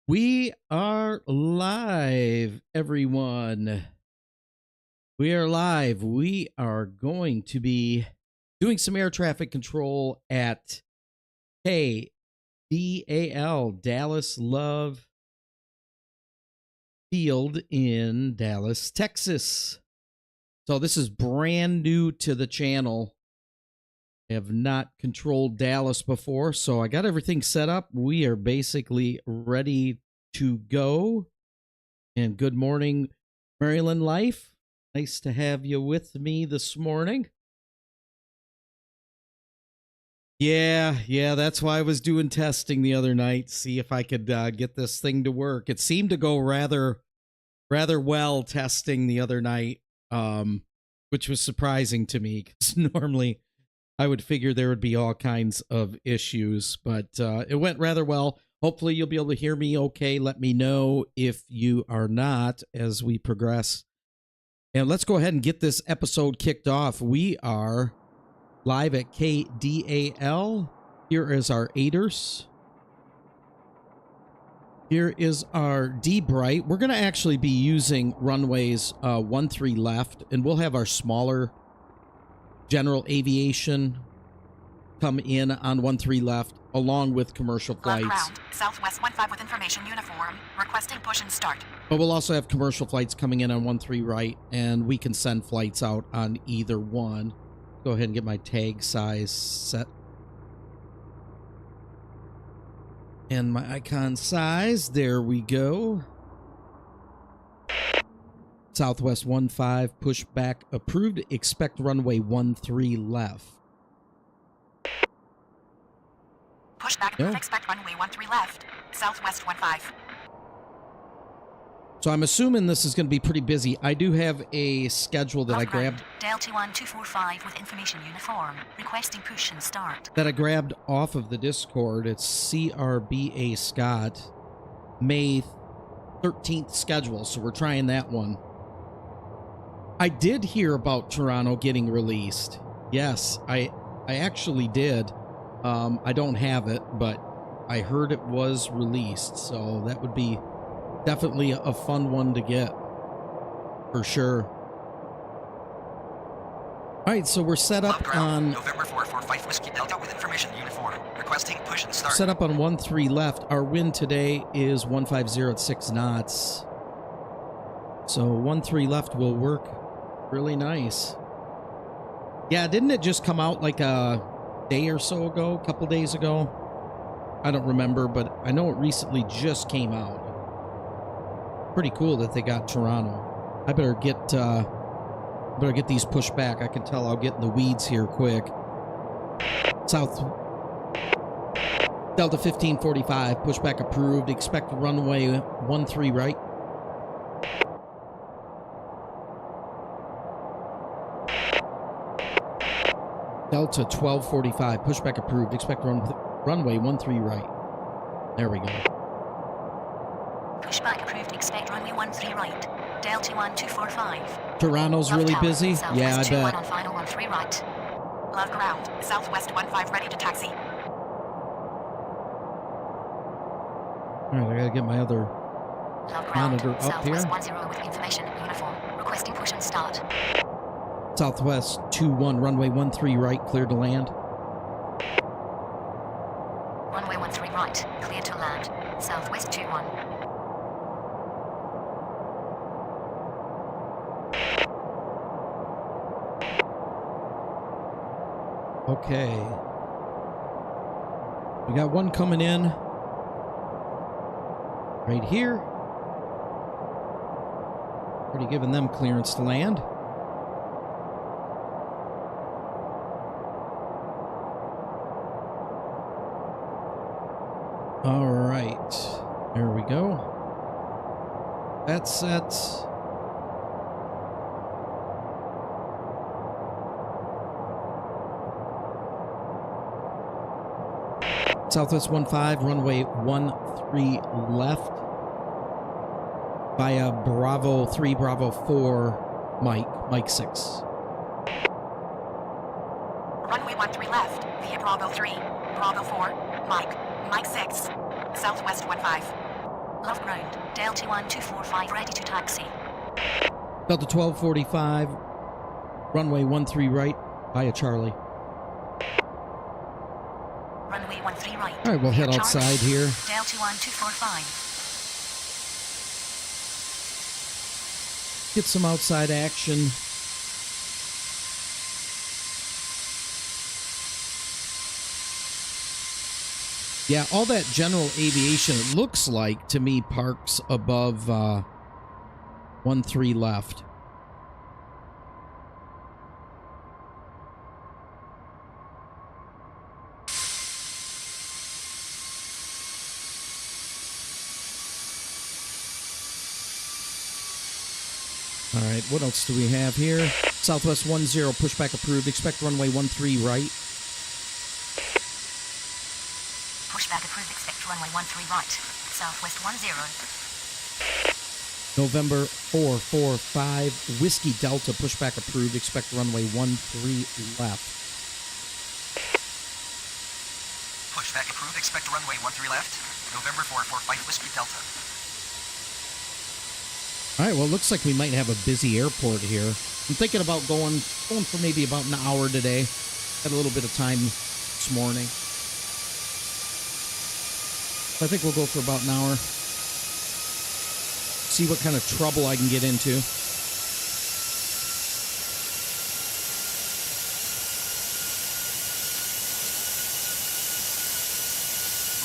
We are live, everyone. We are live. We are going to be doing some air traffic control at KDAL, Dallas Love Field in Dallas, Texas. So this is brand new to the channel. I have not controlled Dallas before, so I got everything set up. We are basically ready to go. And good morning, Maryland Life. Nice to have you with me this morning. Yeah, that's why I was doing testing the other night, see if I could get this thing to work. It seemed to go rather well testing the other night, which was surprising to me because normally I would figure there would be all kinds of issues, but it went rather well. Hopefully you'll be able to hear me okay. Let me know if you are not as we progress. And let's go ahead and get this episode kicked off. We are live at KDAL. Here is our aiders. Here is our D-Bright. We're going to actually be using runways 13 left, and we'll have our smaller general aviation come in on 13 left, along with commercial flights. Ground, Southwest 15 with information uniform, requesting push and start. But we'll also have commercial flights coming in on 13 right, and we can send flights out on either one. Go ahead and get my tag size set. And my icon size, there we go. Southwest 15, pushback approved. Expect runway 13 left. Pushback approved. Expect runway 13 left. Southwest 15. So I'm assuming this is going to be pretty busy. I do have a schedule that I grabbed. Delta 1245 with information uniform, requesting push and start. That I grabbed off of the Discord. It's CRBA Scott, May 13th schedule. So we're trying that one. I did hear about Toronto getting released. Yes, I actually did. I don't have it, but I heard it was released. So that would be definitely a fun one to get, for sure. All right, so we're set up on November 445 Whiskey Delta with information uniform, requesting push and start. Set up on 13 left. Our wind today is 150 at 6 knots. So 13 left will work really nice. Yeah, didn't it just come out like a day or so ago, a couple days ago? I don't remember, but I know it recently just came out. Pretty cool that they got Toronto. I better get these pushed back. I can tell I'll get in the weeds here quick. South Delta 1545, pushback approved. Expect runway 13 right. Delta 1245, pushback approved. Expect runway 13 right. There we go. Pushback approved. Expect runway 13 right. Delta 1245. Toronto's really busy. Yeah, I bet. On final 13 right. Love ground. Southwest 15 ready to taxi. All right, I gotta get my other monitor up here. Southwest 10 with information uniform, requesting push and start. Southwest 21, runway 13 right, clear to land. Runway 13 right, clear to land. Southwest 21. Okay. We got one coming in right here. Already giving them clearance to land. All right. There we go. That's set. Southwest 15, runway 13 left. Via Bravo 3, Bravo 4, Mike 6. Runway 13 left, Bravo 3, Bravo 4, Mike 6, Southwest 15. Love ground. Delta 1245 ready to taxi. Delta 1245, runway 13 right, via Charlie. Runway 13 right. All right, we'll head Charlie. outside here. Delta 1245. Get some outside action. Yeah, all that general aviation, it looks like, to me, parks above 13 left. All right, what else do we have here? Southwest 10, pushback approved. Expect runway 13 right. Pushback approved. Expect runway 13 right. Southwest 10. November 445, Whiskey Delta, pushback approved. Expect runway 13 left. Pushback approved. Expect runway 13 left. November 445, Whiskey Delta. All right, well, it looks like we might have a busy airport here. I'm thinking about going for maybe about an hour today. Had a little bit of time this morning. I think we'll go for about an hour. See what kind of trouble I can get into.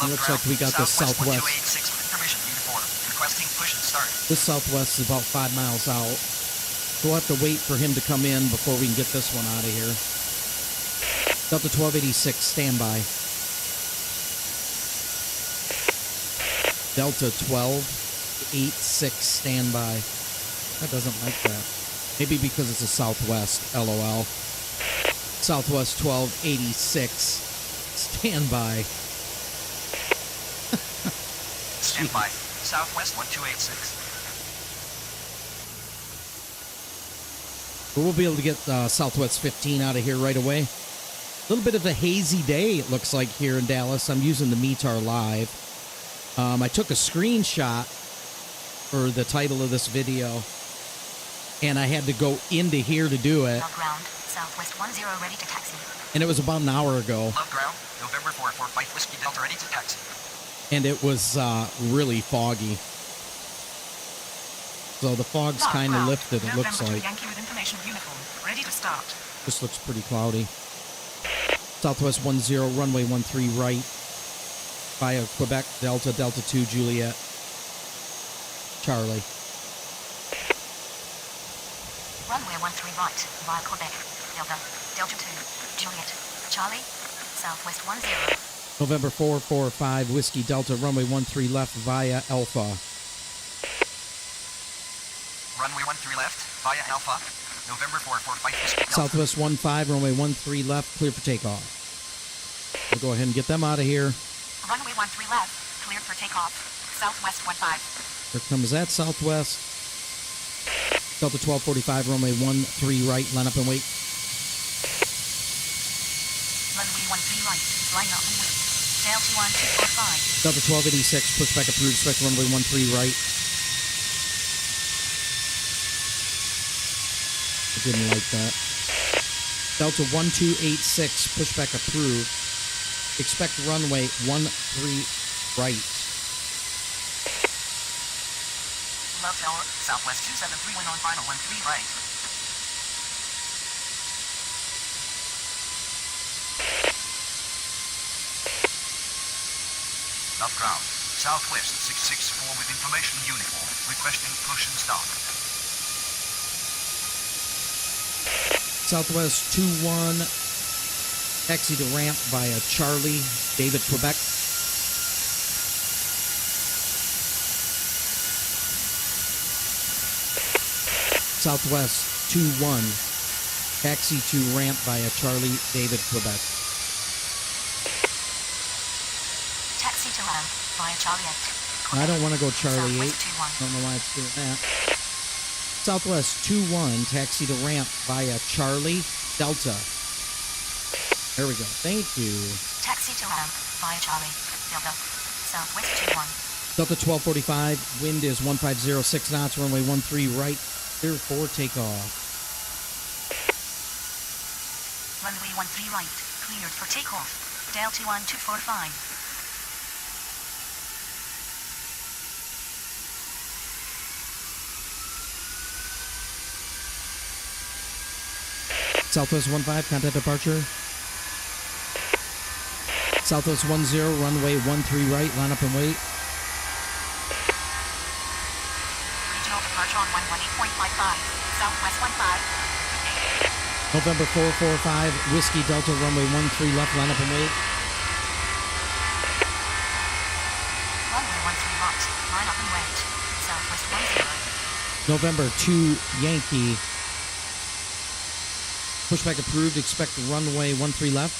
It looks like we got the Southwest. 1286 with permission uniform. Requesting push and start. This Southwest is about 5 miles out. So we'll have to wait for him to come in before we can get this one out of here. Delta 1286, standby. Delta 1286, standby. That doesn't like that. Maybe because it's a Southwest, LOL. Southwest 1286, standby. Standby. Southwest 1286. But we'll be able to get Southwest 15 out of here right away. A little bit of a hazy day, it looks like, here in Dallas. I'm using the METAR Live. I took a screenshot for the title of this video, and I had to go into here to do it. Love ground. Southwest 10 ready to taxi. And it was about an hour ago. Love ground. November 445, Whiskey Delta ready to taxi. And it was really foggy. So the fog's kind of lifted, it looks like. Yankee with information uniform. Ready to start. This looks pretty cloudy. Southwest 10, runway 13 right. Via Quebec, Delta, Delta 2, Juliet. Charlie. Runway 13 right. Via Quebec. Delta. Delta 2. Juliet. Charlie. Southwest 10. November 445, Whiskey Delta, runway 13 left via Alpha. Runway 13 left, via Alpha. November 445, Whiskey Delta. Southwest 15, runway 13 left, clear for takeoff. We'll go ahead and get them out of here. Runway 13 left. Cleared for takeoff. Southwest 15. Here comes that Southwest. Delta 1245, runway 13 right, line up and wait. Runway 13 right. Line up and wait. Delta 1245. Delta 1286, pushback approved, expect runway 13 right. I didn't like that. Delta 1286, pushback approved. Expect runway 13 right. Love Tower, Southwest 273 on final 13 right. Love ground, Southwest 664 with information uniform. Requesting push and start. Southwest 21, taxi to ramp via Charlie, David, Quebec. Southwest 21, taxi to ramp via Charlie, David, Quebec. Taxi to ramp via Charlie 8. I don't want to go Charlie 8. Southwest 21. I don't know why it's doing that. Southwest 21, taxi to ramp via Charlie, Delta. There we go. Thank you. Taxi to ramp via Charlie. Delta. Southwest 21. Delta 1245, wind is 1506 knots, runway 13 right, clear for takeoff. Runway 13 right, cleared for takeoff. Delta 1245. Southwest 15, contact departure. Southwest 10, runway 13 right, line up and wait. Regional departure on 118.55. Southwest 15. November 445, Whiskey Delta, runway 13 left, line up and wait. Runway 13 right, line up and wait. Southwest 10. November 2 Yankee. Pushback approved, expect runway 13 left.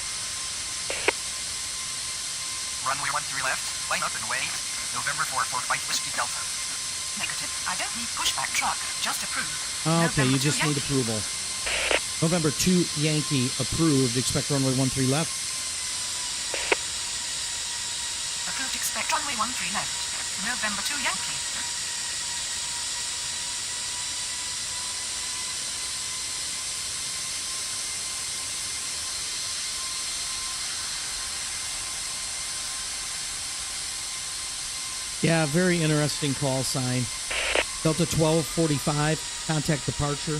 Runway 13 left, line up and wait. November 445 Whiskey Delta. Negative. I don't need pushback truck. Just approved. Okay, November you just 2 need Yankee. approval. November 2 Yankee approved, expect runway 13 left. Approved. Expect runway 13 left. November 2 Yankee. Yeah, very interesting call sign. Delta 1245, contact departure.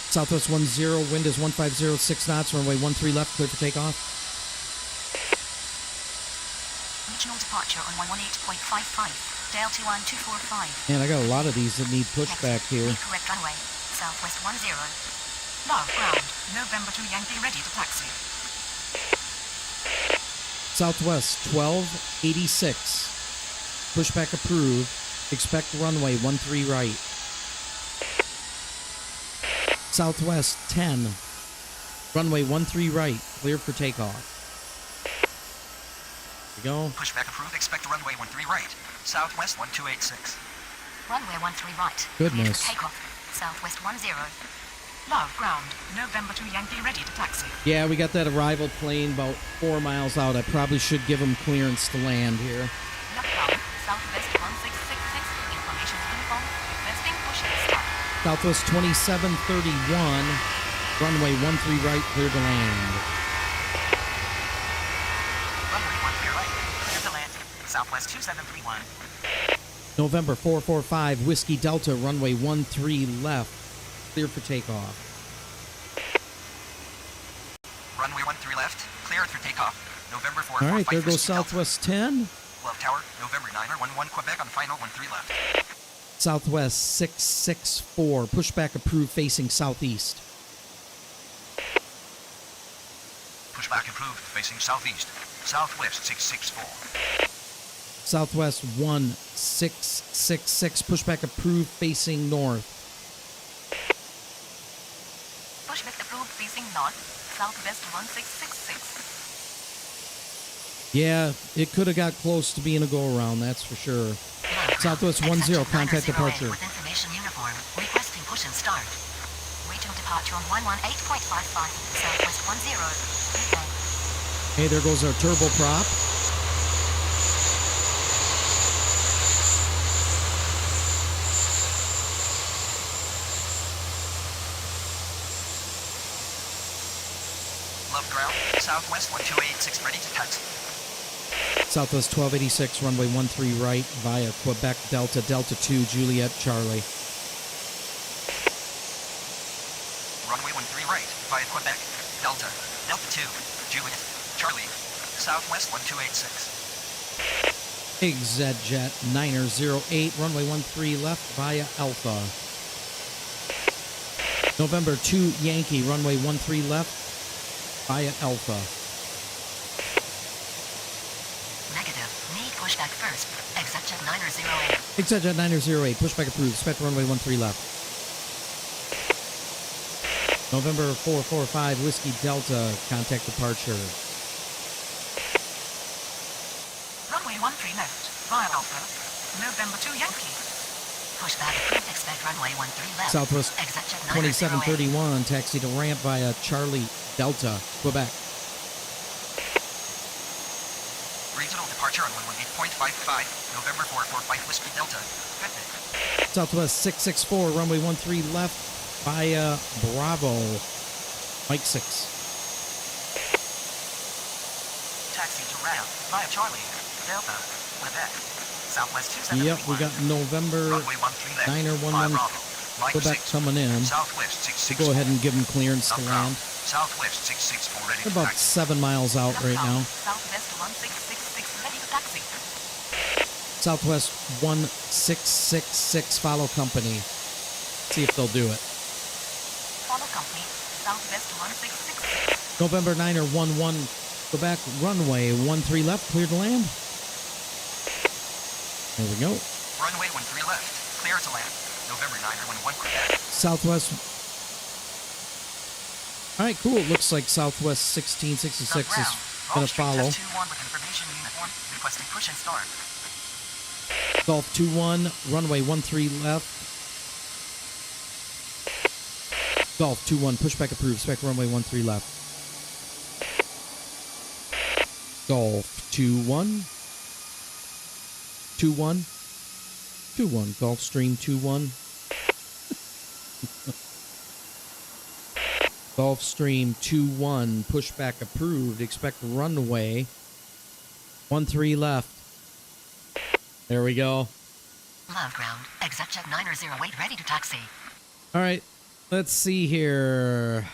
Southwest 10, wind is 1506 knots, runway 13 left, clear for takeoff. Regional departure on 118.55. Delta 1245. Man, I got a lot of these that need pushback here. Correct runway. Southwest 10. Love ground. November 2 Yankee ready to taxi. Southwest 1286, pushback approved, expect runway 13 right. Southwest 10, runway 13 right, clear for takeoff. There you go. Pushback approved, expect runway 13 right. Southwest 1286. Runway 13 right. Goodness. Cleared for takeoff. Southwest 10. Love ground. November 2 Yankee ready to taxi. Yeah, we got that arrival plane about 4 miles out. I probably should give them clearance to land here. Love ground. Southwest 1666. Information uniform. Requesting push and start. Southwest 2731, runway 13 right, clear to land. Runway 13 right, clear to land. Southwest 2731. November 445, Whiskey Delta, runway 13 left, clear for takeoff. Runway 13 left, clear for takeoff. November 445 All right, there goes Whiskey Delta. Southwest 10. Love Tower, November 9er 11 Quebec on final 13 left. Southwest 664, pushback approved facing southeast. Pushback approved, facing southeast. Southwest 664. Southwest 1666, pushback approved facing north. Pushback approved facing north. Southwest 1666. Yeah, it could have got close to being a go-around, that's for sure. Southwest 10, contact departure. With information uniform. Requesting push and start. Regional departure on 118.55. Southwest 10. Okay. Hey, there goes our turboprop. Love ground, Southwest 1286 ready to taxi. Southwest 1286, runway 13 right, via Quebec Delta, Delta 2, Juliet, Charlie. Runway 13 right, via Quebec, Delta, Delta 2, Juliet, Charlie, Southwest 1286. ExedJet 908, runway 13 left, via Alpha. November 2 Yankee, runway 13 left, via Alpha. Negative. Need pushback first. ExedJet 908. ExedJet 908, pushback approved, expect runway 13 left. November 445, Whiskey Delta, contact departure. Runway 13 left. Via Alpha. November 2 Yankee. Pushback approved. Expect runway 13 left. Southwest ExedJet 908. 2731, taxi to ramp via Charlie Delta, Quebec. Regional departure on 118.55, November 445 Whiskey Delta. Pacific. Southwest 664, runway 13 left via Bravo. Mike 6. Taxi to route via Charlie, Delta, Quebec. Southwest 271. Yep, we got November Runway 13 left. 9er11 Bravo. Mike Quebec 6. coming in. Southwest 664. We'll go ahead and give them clearance to land. Southwest 664 ready They're to about taxi. 7 miles out right now. Southwest 1666 ready to taxi. Southwest 1666, follow company. See if they'll do it. Follow company. Southwest 1666. November 9er11 Quebec, runway 13 left, clear to land. There we go. Runway 13 left. Clear to land. November 9er11 Quebec. Southwest. All right, cool. It looks like Southwest 1666 is going to follow. 21 with information uniform. Requesting push and start. Golf 21, runway 13 left. Golf 21, pushback approved. Spec runway 13 left. Golf 21. 21. 21. Gulfstream 21. Gulfstream 21, pushback approved. Expect runway 13 left. There we go. Love ground. Exit jet 908 ready to taxi. All right, let's see here.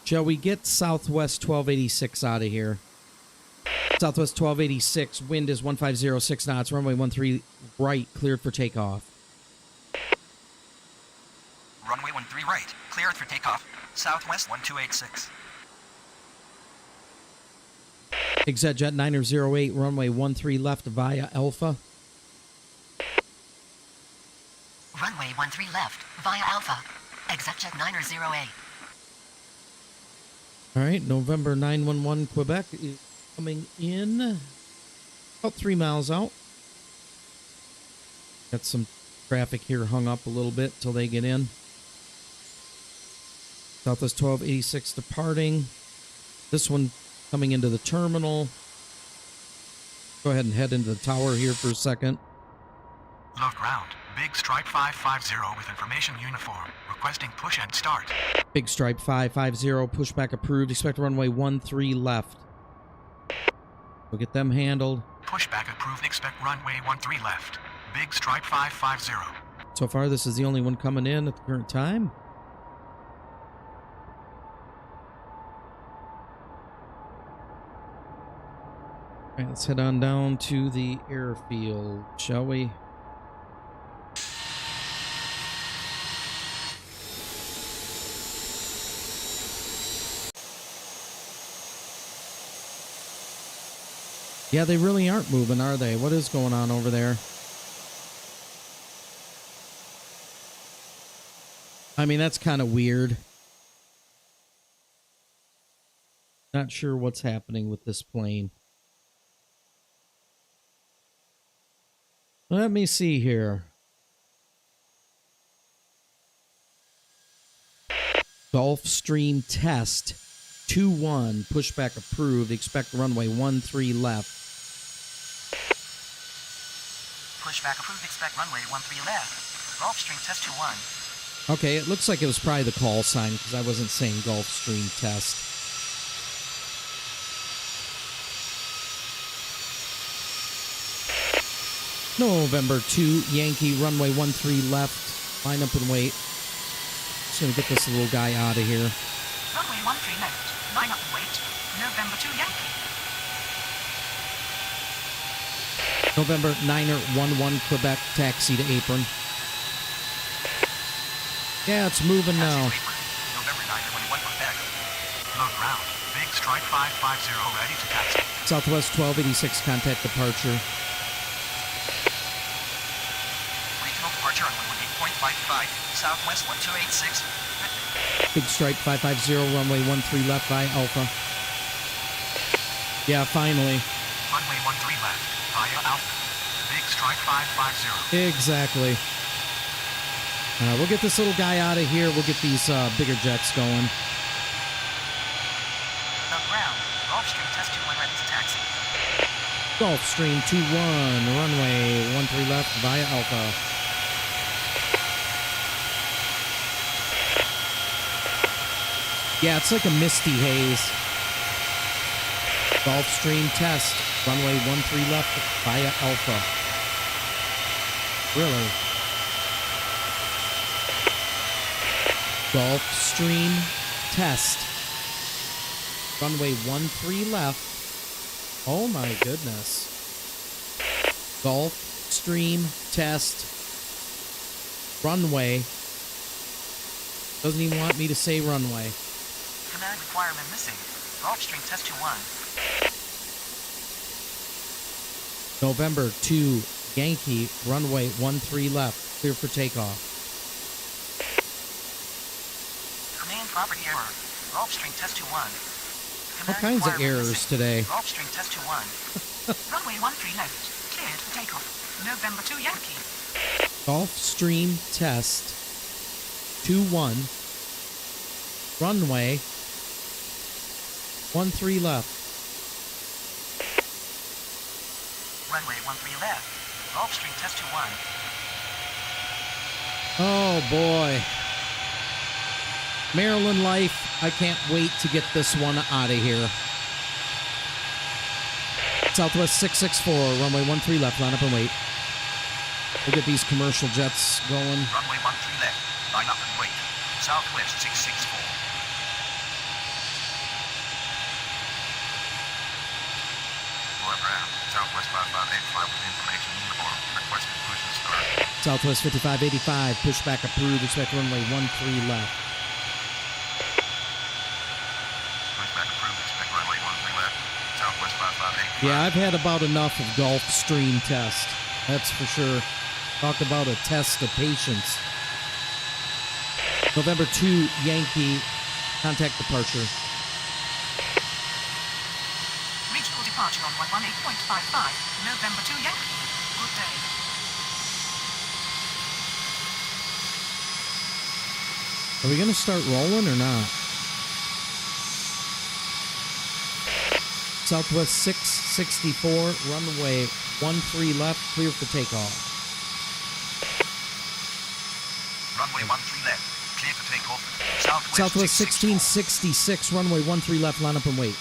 Shall we get Southwest 1286 out of here? Southwest 1286, wind is 1506 knots, runway 13 right, cleared for takeoff. Runway 13 right. Cleared for takeoff. Southwest 1286. ExecJet 908, runway 13 left via Alpha. Runway 13 left via Alpha. Exit jet 908. All right, November 911 Quebec is coming in about 3 miles out. Got some traffic here hung up a little bit till they get in. Southwest 1286 departing. This one coming into the terminal. Go ahead and head into the tower here for a second. Love ground. Big Stripe 550 with information uniform. Requesting push and start. Big Stripe 550, pushback approved. Expect runway 13 left. We'll get them handled. Pushback approved. Expect runway 13 left. Big Stripe 550. So far, this is the only one coming in at the current time. All right, let's head on down to the airfield, shall we? Yeah, they really aren't moving, are they? What is going on over there? I mean, that's kind of weird. Not sure what's happening with this plane. Let me see here. Gulfstream test 2-1, pushback approved. Expect runway 13 left. Pushback approved. Expect runway 13 left. Gulfstream test 21. Okay, it looks like it was probably the call sign because I wasn't saying Gulfstream test. November 2, Yankee, runway 13 left. Line up and wait. Just gonna get this little guy out of here. Runway 13 left. Line up and wait. November 2 Yankee. November 9er 11 Quebec, taxi to apron. Yeah, it's moving now. November 9er11 Quebec. Love ground. Big Stripe 550 ready to taxi. Southwest 1286, contact departure. Regional departure on 118.55. Southwest 1286. Big Stripe 550, runway 13 left via Alpha. Yeah, finally. Runway 13 left via Alpha. Big Stripe 550. Exactly. We'll get this little guy out of here. We'll get these bigger jets going. The ground. Gulfstream test 21 ready to taxi. Gulfstream 21, runway 13 left via Alpha. Yeah, it's like a misty haze. Gulfstream test, runway 13 left via Alpha. Really? Gulfstream test, runway 13 left. Oh my goodness. Gulfstream test, runway. Doesn't even want me to say runway. Command requirement missing. Gulfstream test 21. November 2, Yankee, runway 13 left, clear for takeoff. Command property error. Gulfstream test 21. All kinds of errors today. Gulfstream test 21. Runway 13 left. Cleared for takeoff. November 2 Yankee. Gulfstream test 21, runway 13 left. Runway 13 left. Gulfstream test 21. Oh boy. Maryland life, I can't wait to get this one out of here. Southwest 664, runway 13 left, line up and wait. We'll get these commercial jets going. Runway 13 left. Line up and wait. Southwest 664. Ground. Southwest 5585 with information uniform. Requesting push and start. Southwest 5585, pushback approved, expect runway 13 left. Pushback approved. Expect runway 13 left. Southwest 5585. Yeah, I've had about enough of Gulfstream test. That's for sure. Talk about a test of patience. November 2, Yankee, contact departure. Regional departure on 118.55. November 2 Yankee. Good day. Are we going to start rolling or not? Southwest 664, runway 13 left, clear for takeoff. Runway 13 left. Clear for takeoff. Southwest 664. 1666, runway 13 left, line up and wait.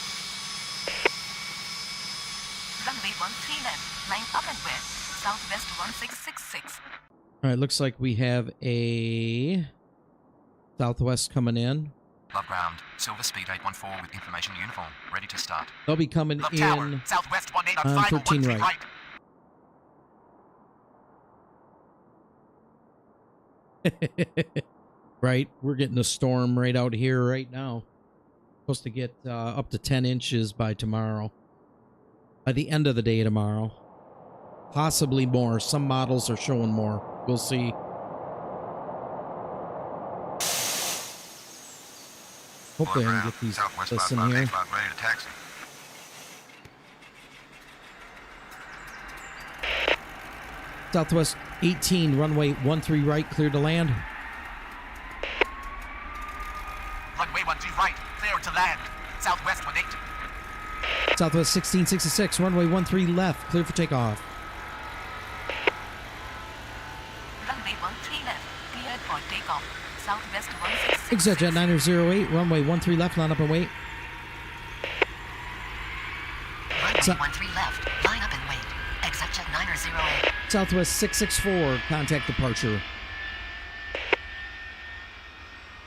Runway 13 left. Line up and west. Southwest 1666. All right, looks like we have a Southwest coming in. Love ground. Silver speed 814 with information uniform. Ready to start. They'll be coming Love in tower. Southwest 18 on 13 5013 right. Right, we're getting a storm right out here right now. Supposed to get up to 10 inches by tomorrow. By the end of the day tomorrow. Possibly more. Some models are showing more. We'll see. Hopefully I can get these Southwest this in here. 5585 ready to taxi. Southwest 18, runway 13 right, clear to land. Runway 13 right. Clear to land. Southwest 18. Southwest 1666, runway 13 left, clear for takeoff. Runway 13 left. Cleared for takeoff. Southwest 1666. ExitJet 908, runway 13 left, line up and wait. Runway So- 13 left. Line up and wait. ExitJet 908. Southwest 664, contact departure.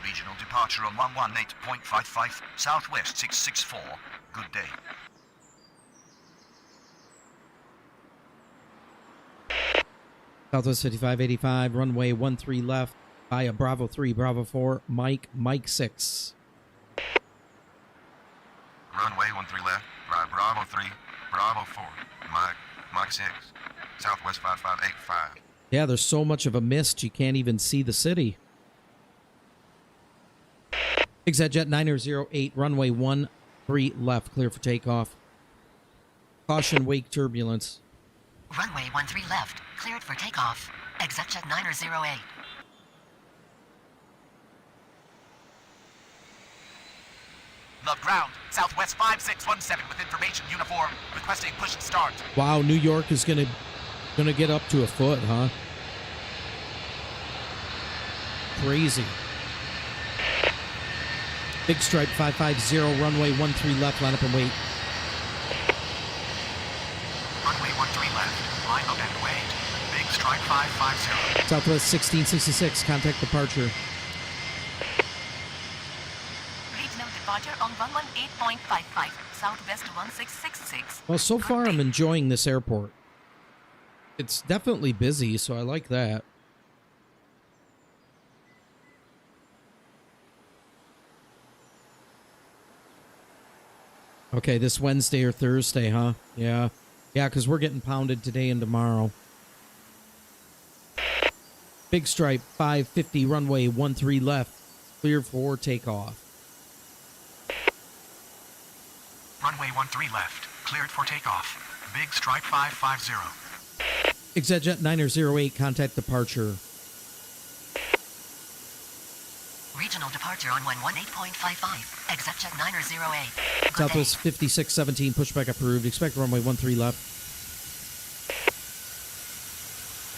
Regional departure on 118.55. Southwest 664. Good day. Southwest 5585, runway 13 left, via Bravo 3, Bravo 4, Mike 6. Runway 13 left. Right, Bravo 3. Bravo 4. Mike 6. Southwest 5585. Yeah, there's so much of a mist, you can't even see the city. ExitJet 908, runway 13 left, clear for takeoff. Caution wake turbulence. Runway 13 left. Cleared for takeoff. ExitJet 908. Love ground. Southwest 5617 with information uniform. Requesting push and start. Wow, New York is gonna get up to a foot, huh? Crazy. Big stripe 550, runway 13 left, line up and wait. Runway 13 left. Line up and wait. Big strike 550. Southwest 1666, contact departure. Regional departure on 118.55, Southwest 1666. Well, so far I'm enjoying this airport. It's definitely busy, so I like that. Okay, this Wednesday or Thursday, huh? Yeah. Yeah, because we're getting pounded today and tomorrow. Big stripe, 550, runway 13 left. Clear for takeoff. Runway 13 left. Cleared for takeoff. Big stripe 550. ExecuJet 908, contact departure. Regional departure on 118.55, ExecuJet 908. Southwest 5617, pushback approved. Expect runway 13 left.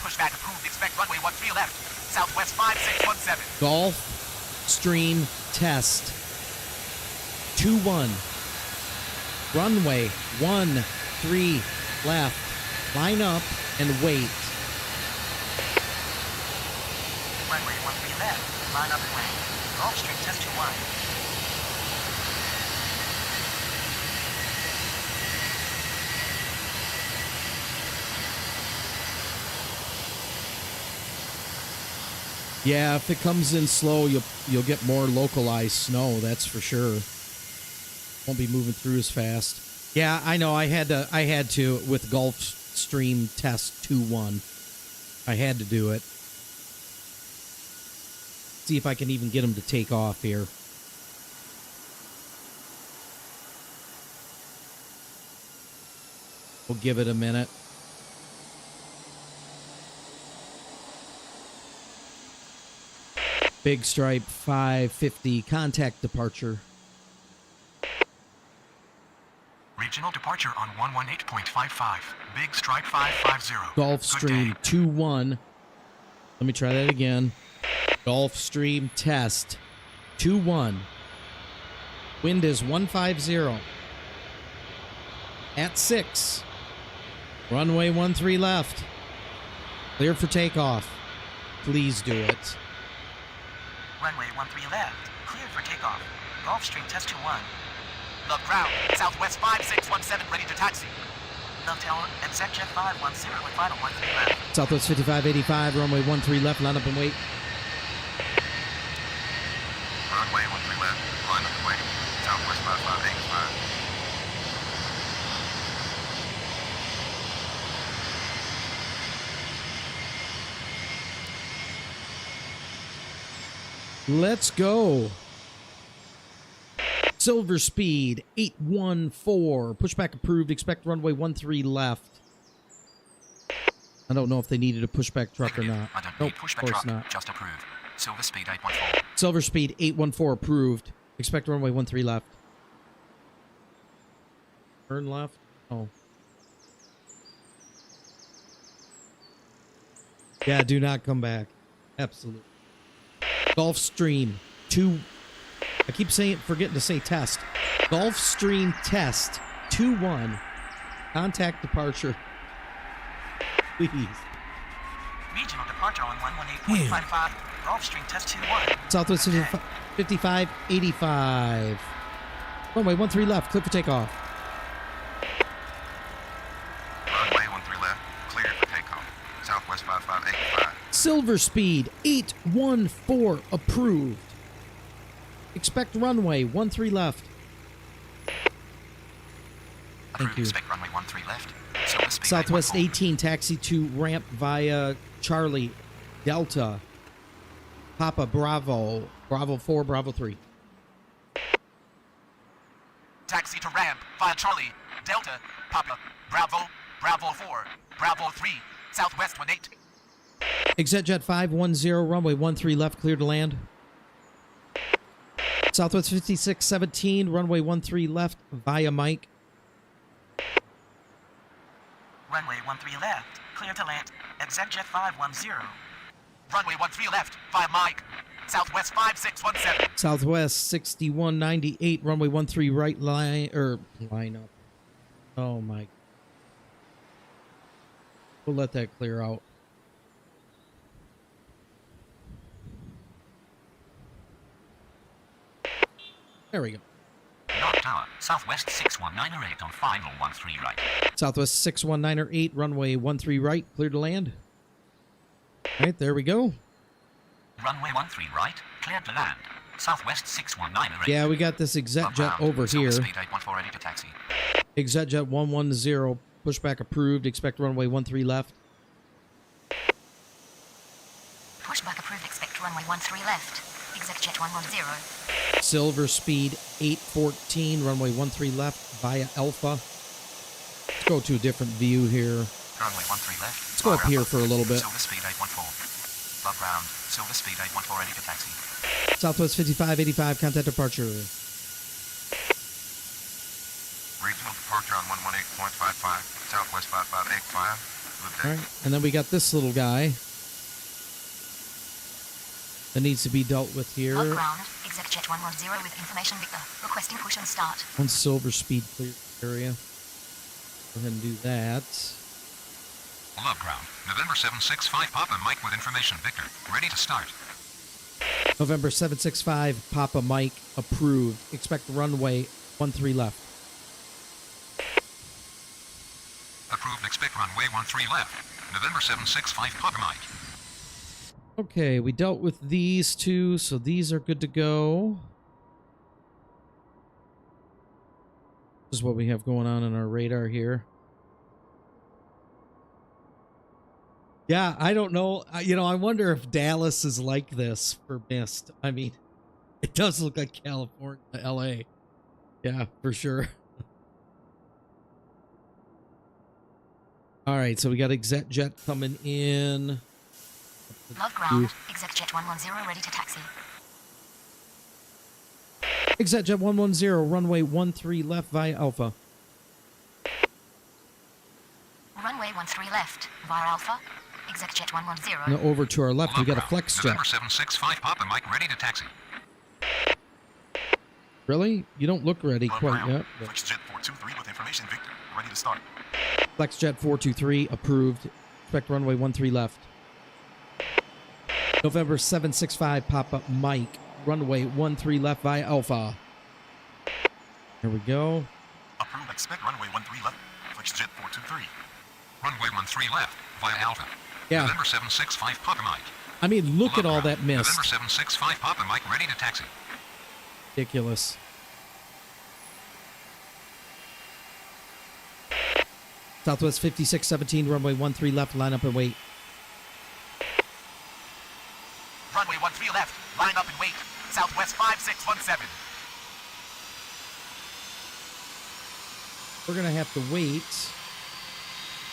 Pushback approved. Expect runway 13 left. Southwest 5617. Golf Stream Test 21. Runway 13 left. Line up and wait. Runway 13 left, line up and wait. Gulfstream test 21. Yeah, if it comes in slow, you'll get more localized snow. That's for sure. Won't be moving through as fast. Yeah, I know. I had to with Gulfstream Test 21. I had to do it. See if I can even get them to take off here. We'll give it a minute. Big stripe 550, contact departure. Regional departure on 118.55. Big strike 550. Gulfstream 21. Let me try that again. Gulfstream test 21. Wind is 150. At 6. Runway 13 left. Clear for takeoff. Please do it. Runway 13 left, cleared for takeoff. Gulfstream test 21. Love ground. Southwest 5617 ready to taxi. Love tower, ExecuJet 510 with final 13 left. Southwest 5585, runway 13 left, line up and wait. Runway 13 left, line up and wait. Southwest 5585. Let's go. Silver speed 814. Pushback approved. Expect runway 13 left. I don't know if they needed a pushback truck or not. I don't Nope, need of pushback course truck. not. Just approved. Silver speed 814. Silver speed 814 approved. Expect runway 13 left. Turn left. Oh. Yeah, do not come back. Absolutely. Gulfstream 2. I keep forgetting to say test. Gulfstream test 21. Contact departure. Please. Regional departure on 118.55, Gulfstream test 21. Southwest 5585. Runway 13 left. Clear for takeoff. Runway 13 left, cleared for takeoff. Southwest 5585. Silver speed 814 approved. Expect runway 13 left. Approved. you. Expect runway 13 left. Silver speed Southwest 814. 18, taxi to ramp via Charlie, Delta, Papa Bravo, Bravo 4, Bravo 3. Taxi to ramp via Charlie, Delta, Papa, Bravo, Bravo 4, Bravo 3, Southwest 18. ExecuJet 510, runway 13 left, clear to land. Southwest 5617, runway 13 left via Mike. Runway 13 left, clear to land. ExecJet 510. Runway 13 left, via Mike. Southwest 5617. Southwest 6198, runway 13 right line up. Oh my. We'll let that clear out. There we go. North Tower, Southwest 6198 on final 13 right. Southwest 6198, runway 13 right, clear to land. All right, there we go. Runway 13 right, cleared to land. Southwest 6198. Yeah, we got this ExecJet over Silver here. Speed 814 ready to taxi. ExecJet 110, pushback approved. Expect runway 13 left. Pushback approved. Expect runway 13 left. ExecJet 110. Silver Speed 814, runway 13 left via Alpha. Let's go to a different view here. Runway 13 left. Let's go up here for a little bit. Silver Speed 814. Above ground, Silver Speed 814 ready to taxi. Southwest 5585, contact departure. Regional departure on 118.55, Southwest 5585. Good day. All right, and then we got this little guy that needs to be dealt with here. Log ground. ExecJet 110 with information Victor. Requesting push and start. On Silver Speed clear area. Go ahead and do that. Love ground. November 765 Papa Mike with information Victor. Ready to start. November 765, Papa Mike, approved. Expect runway 13 left. Approved. Expect runway 13 left. November 765 Papa Mike. Okay, we dealt with these two, so these are good to go. This is what we have going on our radar here. Yeah, I don't know. I wonder if Dallas is like this for mist. I mean, it does look like California, LA. Yeah, for sure. All right, so we got ExecJet coming in. Log ground. ExecJet 110 ready to taxi. ExecJet 110, runway 13 left via Alpha. Runway 13 left via Alpha. ExecJet 110. Now over to our left, we got a flex jet. November 765 Papa Mike ready to taxi. Really? You don't look ready Love quite ground. yet. but- FlexJet 423 with information Victor. Ready to start. FlexJet 423 approved. Expect runway 13 left. November 765 Papa Mike, runway 13 left via Alpha. Here we go. Approved. Expect runway 13 left. FlexJet 423. Runway 13 left via Alpha. Yeah, November 765 Papa Mike. I mean, look at Love all ground. that mist. November 765 Papa Mike ready to taxi. Ridiculous. Southwest 5617, runway 13 left, line up and wait. Runway 13 left. Line up and wait. Southwest 5617. We're going to have to wait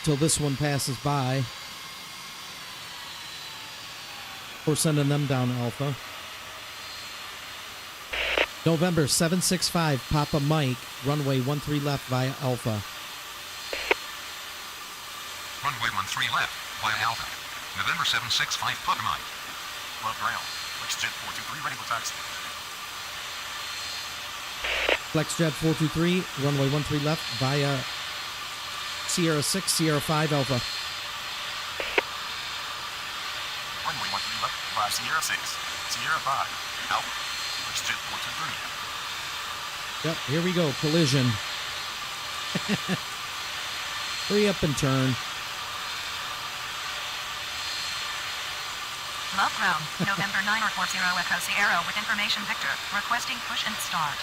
till this one passes by. We're sending them down Alpha. November 765 Papa Mike, runway 13 left via Alpha. Runway 13 left via Alpha. November 765 Papa Mike. Love ground. FlexJet 423 ready for taxi. FlexJet 423, runway 13 left via Sierra 6, Sierra 5 Alpha. Runway 13 left via Sierra 6. Sierra 5. Alpha. FlexJet 423. Yep, here we go, collision. Hurry up and turn. Log ground. November 940 Echo Sierra with information Victor. Requesting push and start.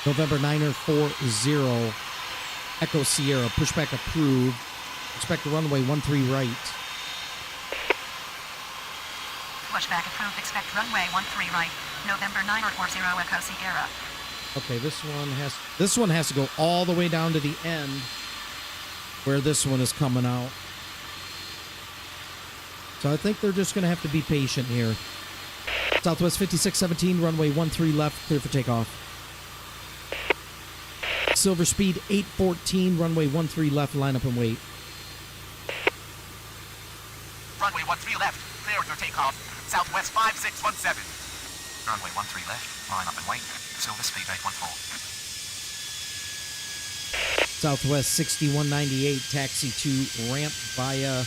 November 940 Echo Sierra, pushback approved. Expect runway 13 right. Pushback approved. Expect runway 13 right. November 940 Echo Sierra. Okay, this one has to go all the way down to the end where this one is coming out. So I think they're just going to have to be patient here. Southwest 5617, runway 13 left, clear for takeoff. Silver Speed 814, runway 13 left, line up and wait. Runway 13 left, clear for takeoff. Southwest 5617. Runway 13 left, line up and wait. Silver Speed 814. Southwest 6198, taxi to ramp via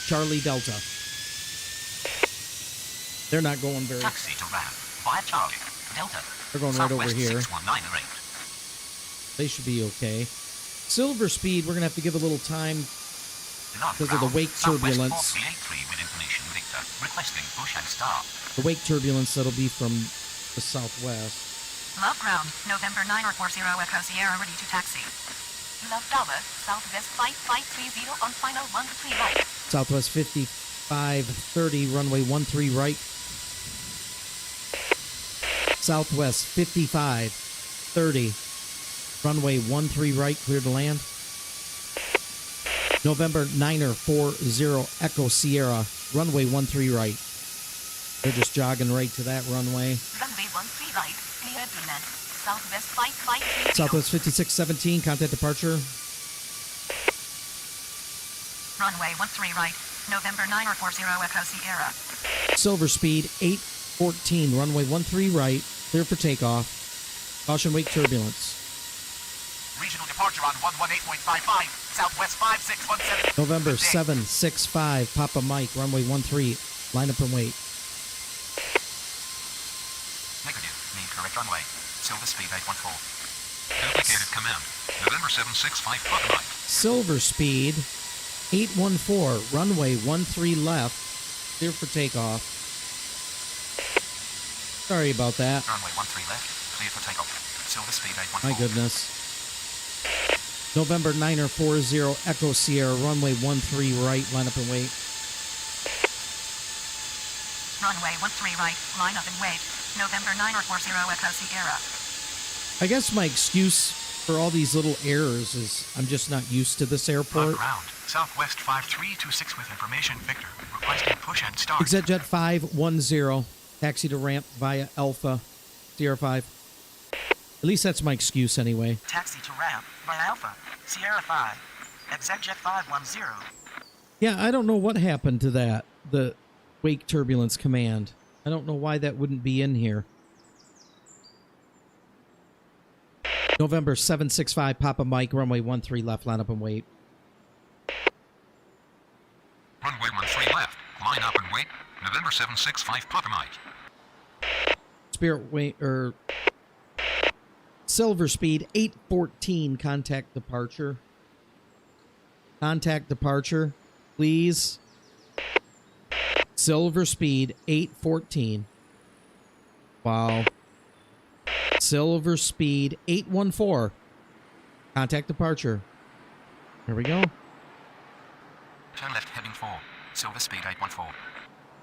Charlie Delta. They're not going very... Taxi to ramp via Charlie Delta. They're going right over Southwest here. 6198. They should be okay. Silver Speed, we're going to have to give a little time because of the wake turbulence. With information Victor, requesting push and start. The wake turbulence that'll be from the southwest. Love ground, November 940 Echo Sierra ready to taxi. Love tower, Southwest 5530 on final 13 right. Southwest 5530, runway 13 right. Southwest 5530, runway 13 right, clear to land. November 940 Echo Sierra, runway 13 right. They're just jogging right to that runway. Runway 13 right, clear to land. Southwest 5530. Southwest 5617, contact departure. Runway 13 right, November 940 Echo Sierra. Silver Speed 814, runway 13 right, clear for takeoff. Caution wake turbulence. Regional departure on 118.55, Southwest 5617. November Good day. 765, Papa Mike, runway 13, line up and wait. Negative. Need correct runway. Silver Speed 814. Duplicated command. November 765 Papa Mike. Silver Speed 814, runway 13 left, clear for takeoff. Sorry about that. Runway 13 left, clear for takeoff. Silver Speed 814. My goodness. November 940 Echo Sierra, runway 13 right, line up and wait. Runway 13 right, line up and wait. November 940 Echo Sierra. I guess my excuse for all these little errors is I'm just not used to this airport. Ground, Southwest 5326 with information Victor, requesting push and start. ExitJet 510, taxi to ramp via Alpha, Sierra 5. At least that's my excuse anyway. Taxi to ramp by Alpha, Sierra 5, ExitJet 510. Yeah, I don't know what happened to that, the wake turbulence command. I don't know why that wouldn't be in here. November 765, Papa Mike, runway 13 left, line up and wait. Runway 13 left. Line up and wait. November 765 Papa Mike. Spirit wait or Silver Speed 814, contact departure. Contact departure, please. Silver Speed 814. Wow. Silver Speed 814. Contact departure. Here we go. Turn left heading 4. Silver Speed 814.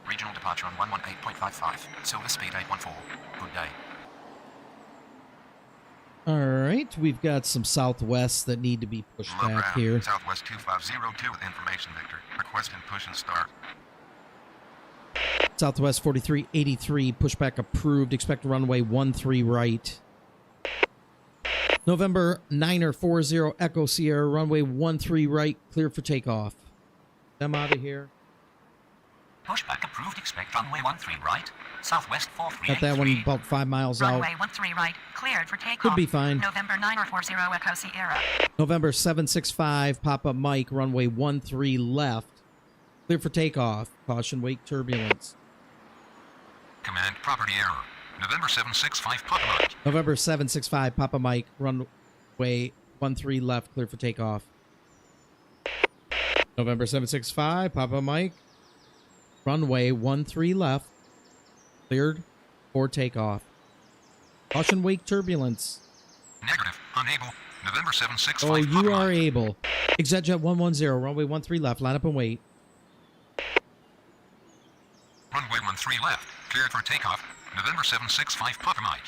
Regional departure on 118.55. Silver Speed 814. Good day. All right, we've got some Southwest that need to be pushed Low back ground. here. Southwest 2502 with information Victor. Requesting push and start. Southwest 4383, pushback approved. Expect runway 13 right. November 940 Echo Sierra, runway 13 right, clear for takeoff. I'm out of here. Pushback approved, expect runway 13 right, Southwest 4383. Got that one about 5 miles out. Runway 13 right, cleared for takeoff. Could be fine. November 940 Echo Sierra. November 765, Papa Mike, runway 13 left, clear for takeoff. Caution wake turbulence. Command property error. November 765 Papa Mike. November 765, Papa Mike, runway 13 left, clear for takeoff. November 765, Papa Mike, runway 13 left, cleared for takeoff. Caution wake turbulence. Negative. Unable. November 765 Oh, Papa you are Mike. able. ExitJet 110, runway 13 left, line up and wait. Runway 13 left. Cleared for takeoff. November 765 Papa Mike.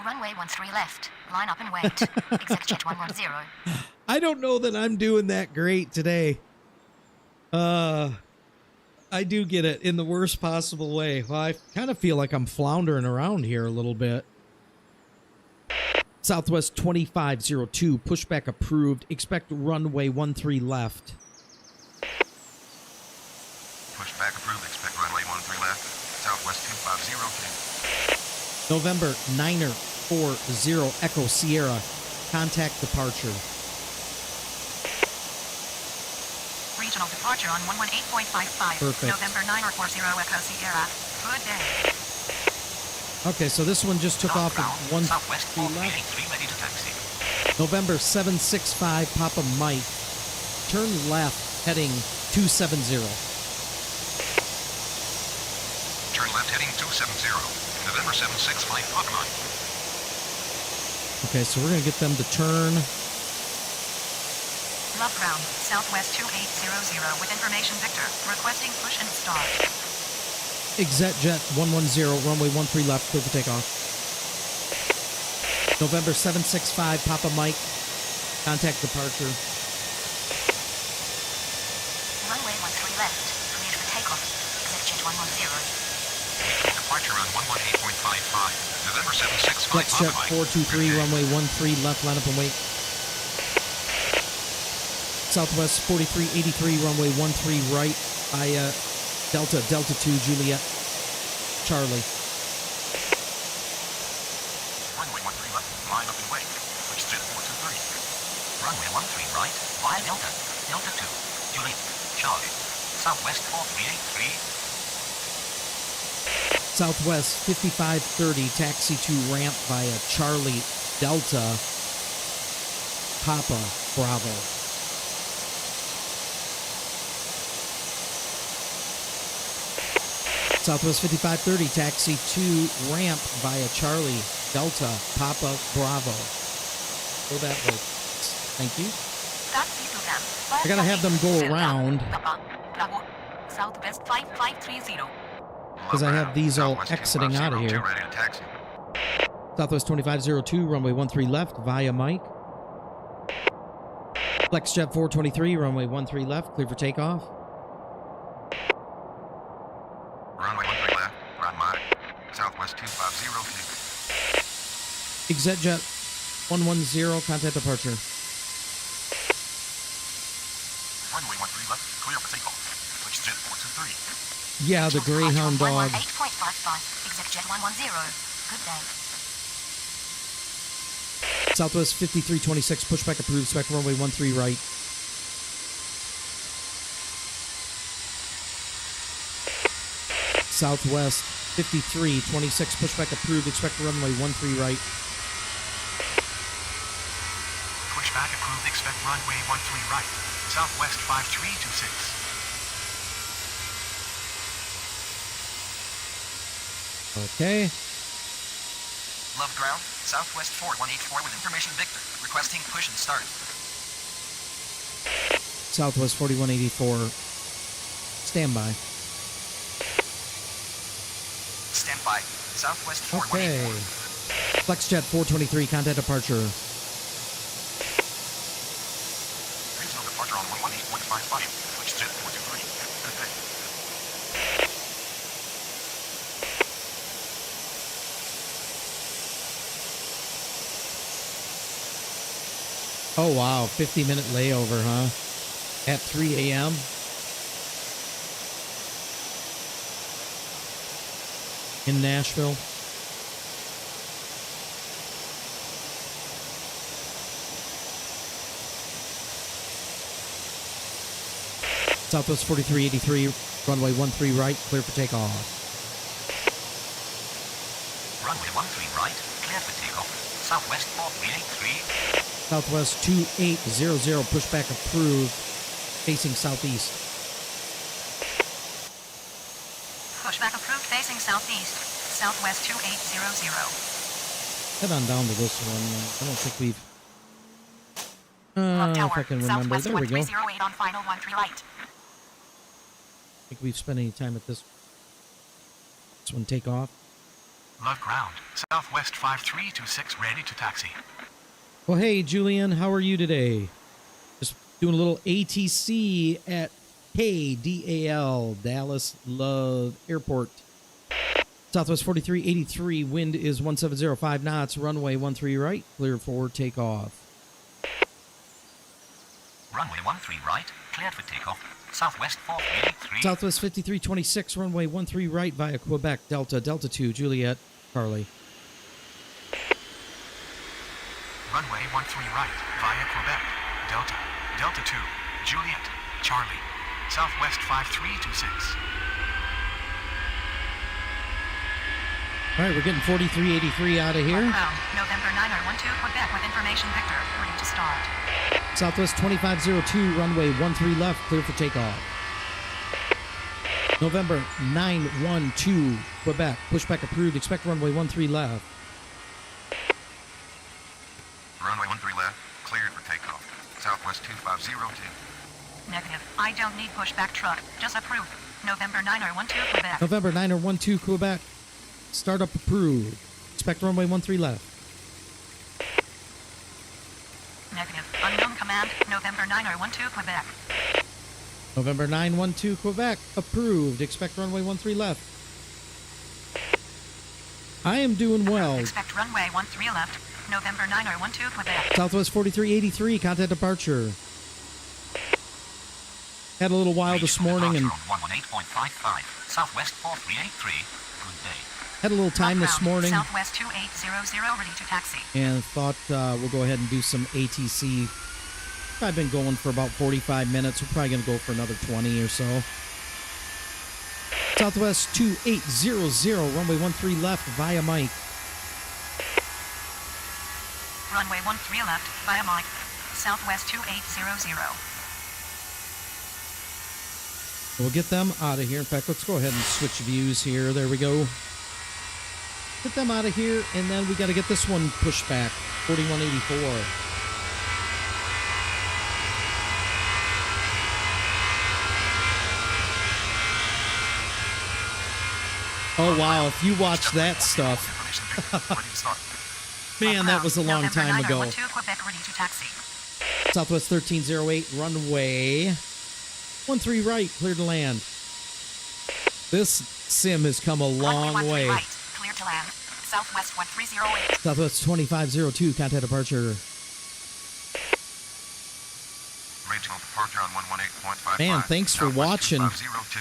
Runway 13 left, line up and wait. ExitJet 110. I don't know that I'm doing that great today. I do get it in the worst possible way. Well, I kind of feel like I'm floundering around here a little bit. Southwest 2502, pushback approved. Expect runway 13 left. Pushback approved. Expect runway 13 left. Southwest 2502. November 9er 40 Echo Sierra, contact departure. Regional departure on 118.55. Perfect. November 9 or 40 Echo Sierra. Good day. Okay, so this one just took off at Southwest 13 left. 483 ready to taxi. November 765 Papa Mike, turn left heading 270. Turn left heading 270. November 765 Papa Mike. Okay, so we're going to get them to turn. Love ground, Southwest 2800 with information Victor. Requesting push and start. ExecJet 110, runway 13 left, clear for takeoff. November 765 Papa Mike, contact departure. Runway 13 left. Cleared for takeoff. ExecJet 110. Departure on 118.55. November 765 FlexJet Papa Mike. 423, runway 13 left, line up and wait. Southwest 4383, runway 13 right, via Delta 2 Juliet Charlie. Runway 13 left, line up and wait. Switch jet 423. Runway 13 right, via Delta 2, Juliet, Charlie. Southwest 4383. Southwest 5530, taxi to ramp via Charlie Delta Papa Bravo. Southwest 5530, taxi to ramp via Charlie Delta Papa Bravo. Go that way. Thank you. Taxi to ramp. I gotta have them go around Bravo. Southwest 5530. because I have these all Southwest exiting out of 2502 here. ready to taxi. Southwest 2502, runway 13 left via Mike. FlexJet 423, runway 13 left, clear for takeoff. Runway 13 left, right Mike. Southwest 2502. ExecJet 110, contact departure. Runway 13 left, clear for takeoff. Switch jet 423. Yeah, the Greyhound dog. 118.55. ExecJet 110. Good day. Southwest 5326, pushback approved, spec runway 13 right. Southwest 5326, pushback approved, expect runway 13 right. Pushback approved, expect runway 13 right. Southwest 5326. Okay. Love ground, Southwest 4184 with information Victor. Requesting push and start. Southwest 4184, standby. Stand by. Southwest Okay. 4184. FlexJet 423, contact departure. Regional departure on 118.55. Switch jet 423. Good day. Oh, wow. 50-minute layover, huh? At 3 a.m.? In Nashville? Southwest 4383, runway 13 right, clear for takeoff. Runway 13 right, clear for takeoff. Southwest 4383. Southwest 2800, pushback approved, facing southeast. Pushback approved facing southeast. Southwest 2800. Head on down to this one. I don't think we've... Clock if tower. I can remember. Southwest There we go. 1308 on final 13 right. I think we've spent any time at this one take off. Love ground, Southwest 5326 ready to taxi. Well, hey, Julian, how are you today? Just doing a little ATC at KDAL, Dallas Love Airport. Southwest 4383, wind is 1705 knots, runway 13 right, clear for takeoff. Runway 13 right, cleared for takeoff. Southwest 4383. Southwest 5326, runway 13 right via Quebec, Delta, Delta 2, Juliet, Charlie. Runway 13 right, via Quebec, Delta, Delta 2, Juliet, Charlie, Southwest 5326. All right, we're getting 4383 out of here. Ground, November 9012, Quebec with information Victor, ready to start. Southwest 2502, runway 13 left, clear for takeoff. November 912, Quebec, pushback approved, expect runway 13 left. Runway 13 left, cleared for takeoff. Southwest 2502. Negative. I don't need pushback truck. Just approve. November 9012, Quebec. November 9012, Quebec, startup approved, expect runway 13 left. Negative. Unknown command. November 9012, Quebec. November 912, Quebec, approved, expect runway 13 left. I am doing well. Expect runway 13 left. November 9012, Quebec. Southwest 4383, contact departure. Had a little while this morning and 118.55. Southwest 4383. Good day. had a little time this Ground, morning Southwest 2800, ready to taxi. and thought we'll go ahead and do some ATC. I've been going for about 45 minutes. We're probably going to go for another 20 or so. Southwest 2800, runway 13 left via Mike. Runway 13 left, via Mike. Southwest 2800. We'll get them out of here. In fact, let's go ahead and switch views here. There we go. Get them out of here, and then we got to get this one pushed back. 4184. Oh, wow. If you watch that stuff. Man, that was a long November time ago. 9012, Quebec, ready to taxi. Southwest 1308, runway 13 right, clear to land. This sim has come a long Runway 13 way. right, clear to land. Southwest 1308. Southwest 2502, contact departure. Regional departure on 118.55. Man, thanks for Southwest watching. 2502.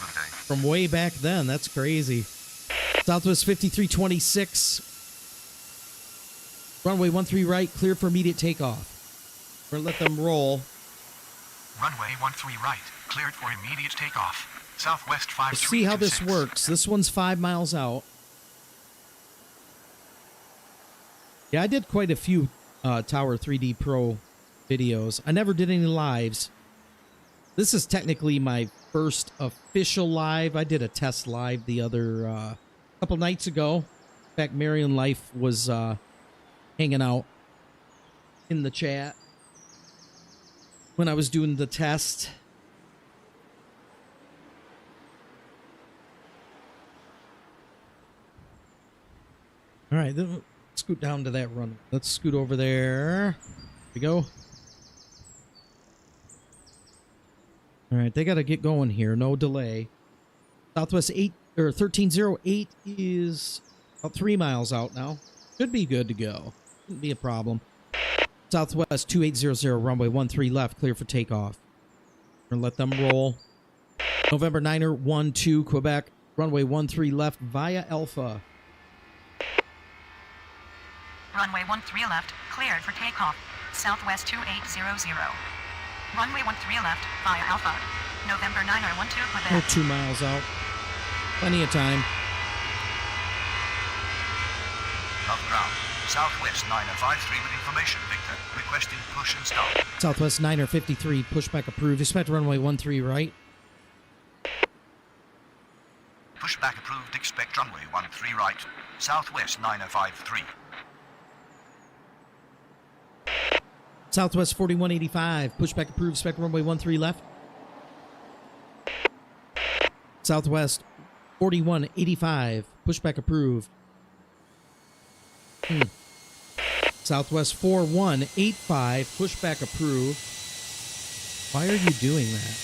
Good day. From way back then, that's crazy. Southwest 5326, runway 13 right, clear for immediate takeoff. We're gonna let them roll. Runway 13 right, cleared for immediate takeoff. Southwest Let's see how this 5326. works. This one's 5 miles out. Yeah, I did quite a few Tower 3D Pro videos. I never did any lives. This is technically my first official live. I did a test live the other couple nights ago. In fact, Marion Life was hanging out in the chat when I was doing the test. All right, then let's scoot down to that run. Let's scoot over there. Here we go. All right, they got to get going here. No delay. Southwest 1308 is about 3 miles out now. Should be good to go. Shouldn't be a problem. Southwest 2800, runway 13 left, clear for takeoff. We're gonna let them roll. November 912, Quebec, runway 13 left via Alpha. Runway 13 left, cleared for takeoff. Southwest 2800. Runway 13 left, via Alpha. November 9012, We're Quebec. 2 miles out. Plenty of time. Love ground. Southwest 9053 with information, Victor. Requesting push and start. Southwest 953, pushback approved. Expect runway 13 right. Pushback approved. Expect runway 13 right. Southwest 9053. Southwest 4185, pushback approved. Expect runway 13 left. Southwest 4185, pushback approved. Southwest 4185, pushback approved. Why are you doing that?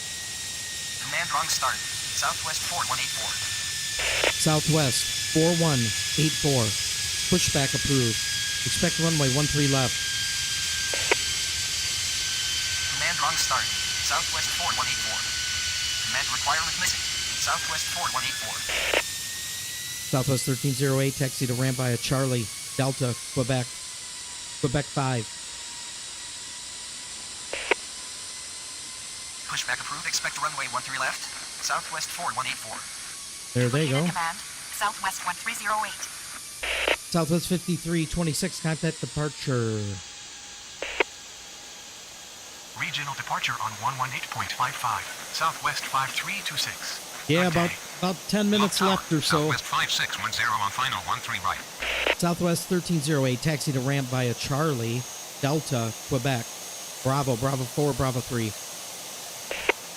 Command wrong start. Southwest 4184. Southwest 4184. Pushback approved. Expect runway 13 left. Command wrong start. Southwest 4184. Command requirement missing. Southwest 4184. Southwest 1308, taxi to ramp via Charlie, Delta, Quebec. Quebec 5. Pushback approved. Expect runway 13 left. Southwest 4184. There they go. Command, Southwest 1308. Southwest 5326, contact departure. Regional departure on 118.55. Southwest 5326. Yeah, Okay. about 10 minutes Tower, left or so. Southwest 5610 on final 13 right. Southwest 1308, taxi to ramp via Charlie, Delta, Quebec. Bravo, Bravo 4, Bravo 3.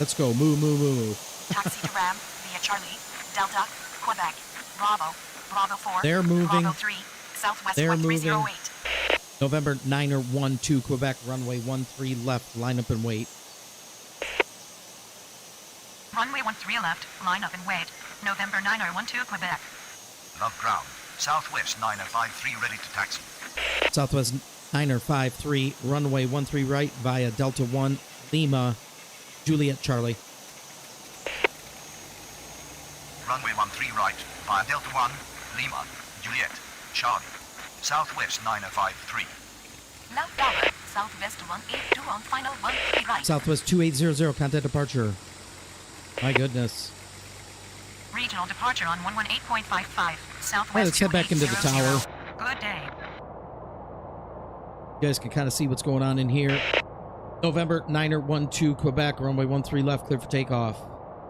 Let's go. Move. Taxi to Ram via Charlie, Delta, Quebec. Bravo, Bravo 4. They're moving. Bravo 3, Southwest They're 1308. November 9er 12, Quebec, runway 13 left. Line up and wait. Runway 13 left, line up and wait. November 9er 12, Quebec. Love ground. Southwest 953 ready to taxi. Southwest 9er 53, runway 13 right via Delta 1, Lima, Juliet, Charlie. Runway 13 right via Delta 1, Lima, Juliet, Charlie. Southwest 953. Love tower, Southwest 182 on final 13 right. Southwest 2800, contact departure. My goodness. Regional departure on 118.55. Southwest. All right, let's head back into the 2800. tower. Good day. You guys can kind of see what's going on in here. November 9er 12, Quebec, runway 13 left, clear for takeoff.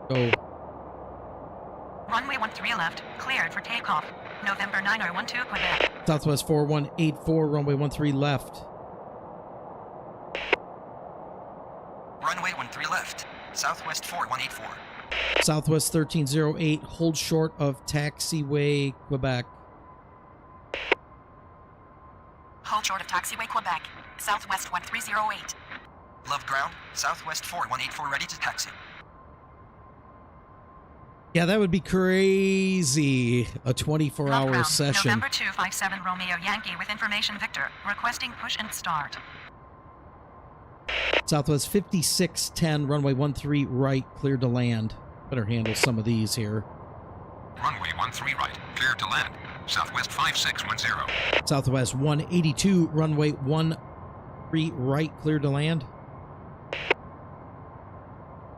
Go. Runway 13 left, cleared for takeoff. November 9er 12, Quebec. Southwest 4184, runway 13 left. Runway 13 left. Southwest 4184. Southwest 1308, hold short of taxiway, Quebec. Hold short of taxiway, Quebec. Southwest 1308. Love ground. Southwest 4184 ready to taxi. Yeah, that would be crazy. A 24-hour Ground. session. November 257 Romeo Yankee with information Victor. Requesting push and start. Southwest 5610, runway 13 right, cleared to land. Better handle some of these here. Runway 13 right, clear to land. Southwest 5610. Southwest 182, runway 13 right, cleared to land.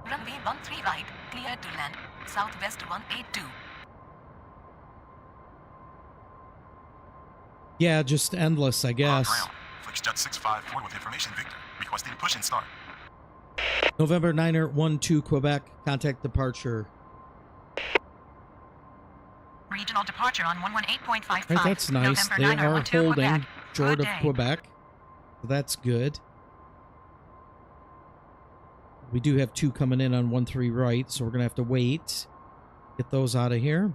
Runway 13 right, cleared to land. Southwest 182. Yeah, just endless, I guess. Flixjet 654 with information Victor. Requesting push and start. November 9er 12, Quebec, contact departure. Regional departure on 118.55. Right, that's nice. November They 9er are 12, holding Quebec. short Good of day. Quebec. So that's good. We do have two coming in on 13 right, so we're going to have to wait. Get those out of here.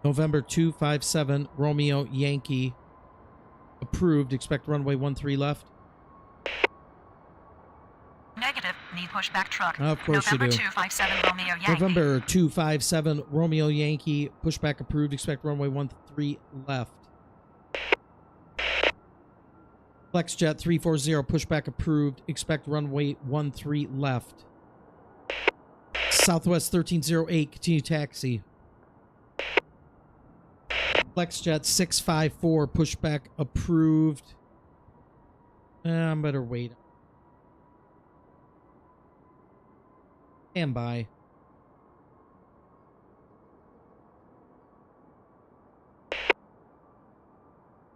November 257, Romeo Yankee. Approved. Expect runway 13 left. Negative. Need pushback truck. Of course you November do. 257 Romeo Yankee. November 257, Romeo Yankee. Pushback approved. Expect runway 13 left. FlexJet 340, pushback approved. Expect runway 13 left. Southwest 1308, continue taxi. FlexJet 654, pushback approved. I better wait. Stand by.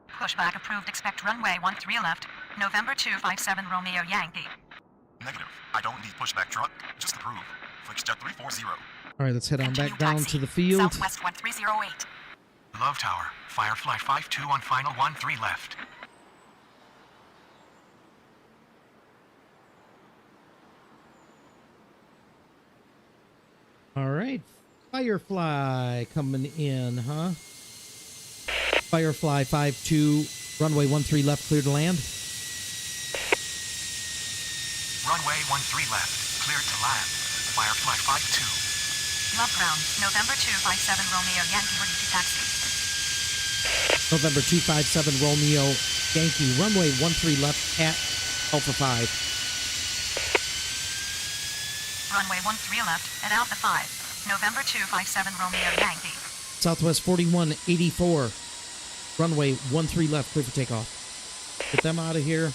Pushback approved. Expect runway 13 left. November 257 Romeo Yankee. Negative. I don't need pushback truck. Just approve. Flixjet 340. All right, let's head on Continue back down taxi. to the field. Southwest 1308. Love Tower, Firefly 52 on final 13 left. All right, Firefly coming in, huh? Firefly 52 Runway 13 left, clear to land. Runway 13 left, cleared to land. Firefly 52. Love ground, November 257 Romeo Yankee ready to taxi. November 257 Romeo Yankee, runway 13 left at Alpha 5. Runway 13 left at Alpha 5. November 257 Romeo Yankee. Southwest 4184, runway 13 left, clear for takeoff. Get them out of here.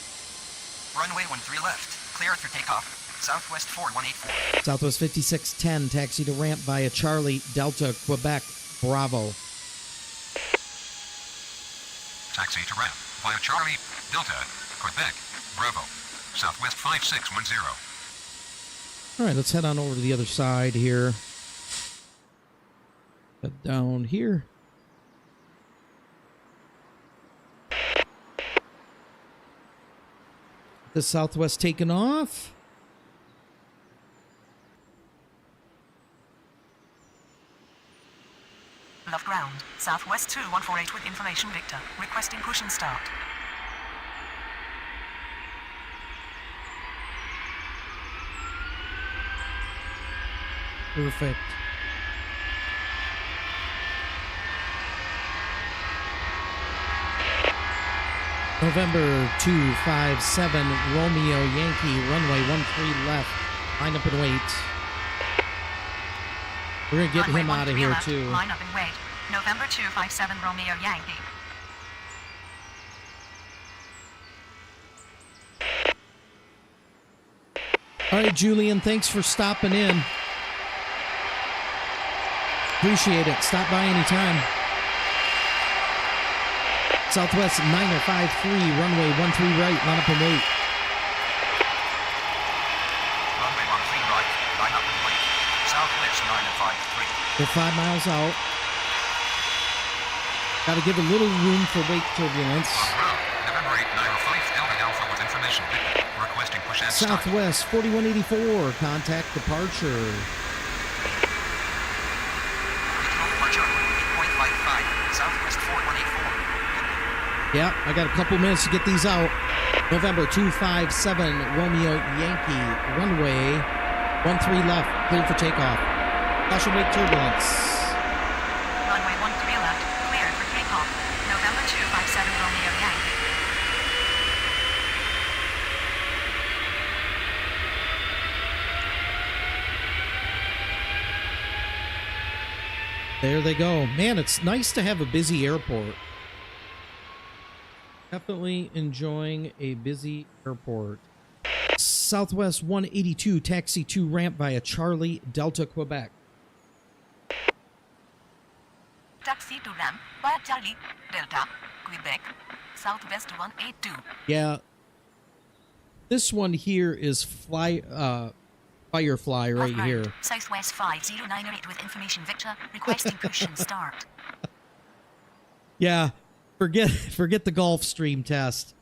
Runway 13 left, cleared for takeoff. Southwest 4184. Southwest 5610, taxi to ramp via Charlie, Delta, Quebec, Bravo. Taxi to ramp via Charlie, Delta, Quebec, Bravo. Southwest 5610. All right, let's head on over to the other side here. Head down here. The Southwest taking off. Love ground, Southwest 2148 with information Victor. Requesting push and start. Perfect. November 257 Romeo Yankee, runway 13 left. Line up and wait. We're going to get Runway him out of 13 here left, too. Line up and wait. November 257 Romeo Yankee. All right, Julian, thanks for stopping in. Appreciate it. Stop by anytime. Southwest 9053, runway 13 right, line up and wait. Runway 13 right, line up and wait. Southwest 9053. We're 5 miles out. Got to give a little room for wake turbulence. November 895 Delta Alpha with information. Requesting push and start. Southwest 4184, contact departure. Departure 8.55. Southwest 4184. Yeah, I got a couple minutes to get these out. November 257 Romeo Yankee, runway 13 left, clear for takeoff. Caution wake turbulence. Runway 13 left, cleared for takeoff. November 257 Romeo Yankee. There they go. Man, it's nice to have a busy airport. Definitely enjoying a busy airport. Southwest 182, taxi to ramp via Charlie, Delta, Quebec. Taxi to ramp via Charlie, Delta, Quebec, Southwest 182. Yeah. This one here is Firefly right here. Southwest 5098 with information Victor. Requesting push and start. Yeah. Forget the Gulfstream test.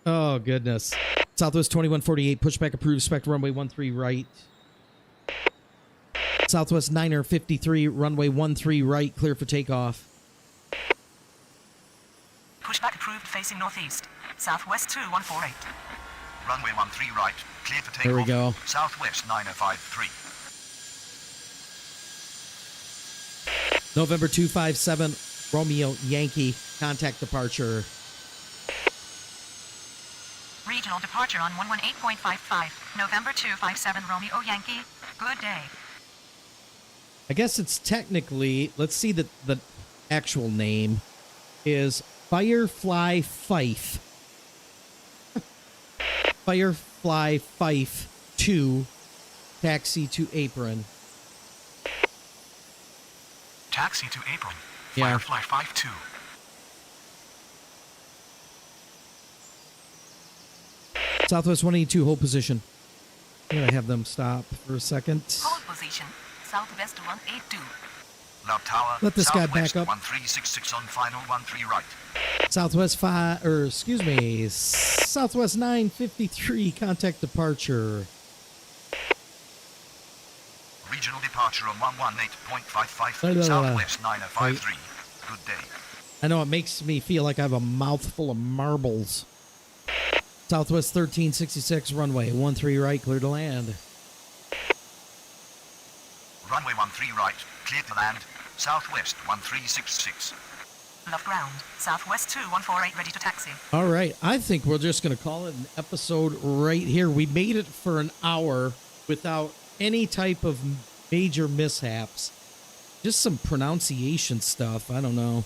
Oh, goodness. Southwest 2148, pushback approved, spec runway 13 right. Southwest 953, runway 13 right, clear for takeoff. Pushback approved facing northeast. Southwest 2148. Runway 13 right, clear for takeoff. There we go. Southwest 9053. November 257, Romeo Yankee, contact departure. Regional departure on 118.55. November 257 Romeo Yankee. Good day. I guess it's technically, let's see the actual name is Firefly Fife. Firefly Fife 2, taxi to apron. Taxi to apron. Yeah. Firefly 52. Southwest 182, hold position. I'm going to have them stop for a second. Hold position. Southwest 182. Love Tower. Let this guy back up. 1366 on final 13 right. Southwest Southwest 953, contact departure. Regional departure on 118.55. Blah, blah, blah. Southwest 9053. Good day. I know it makes me feel like I have a mouthful of marbles. Southwest 1366, runway 13 right, clear to land. Runway 13 right, cleared to land. Southwest 1366. Left ground. Southwest 2148, ready to taxi. All right, I think we're just going to call it an episode right here. We made it for an hour without any type of major mishaps. Just some pronunciation stuff. I don't know.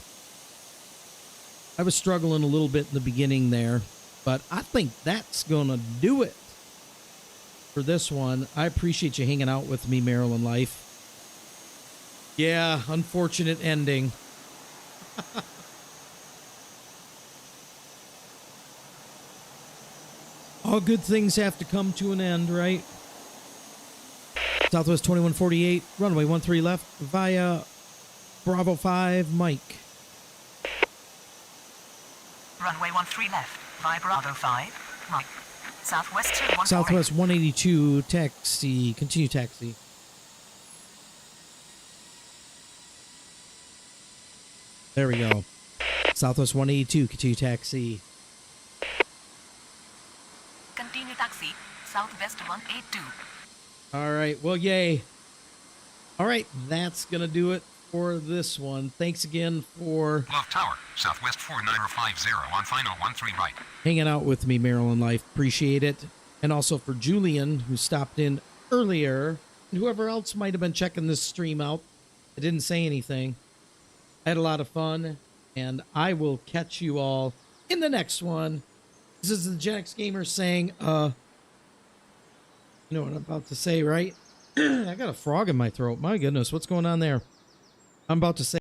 I was struggling a little bit in the beginning there, but I think that's going to do it for this one. I appreciate you hanging out with me, Maryland Life. Yeah, unfortunate ending. All good things have to come to an end, right? Southwest 2148, runway 13 left via Bravo 5, Mike. Runway 13 left, via Bravo 5, Mike. Southwest 2148. Southwest 182, taxi, continue taxi. There we go. Southwest 182, continue taxi. Continue taxi, Southwest 182. All right, well, yay. All right, that's going to do it for this one. Thanks again for Love Tower, Southwest 4050 on final 13 right. hanging out with me, Maryland Life. Appreciate it. And also for Julian, who stopped in earlier, and whoever else might have been checking this stream out. I didn't say anything. I had a lot of fun, and I will catch you all in the next one. This is the Gen X Gamer saying, you know what I'm about to say, right? I got a frog in my throat. My goodness, what's going on there? I'm about to say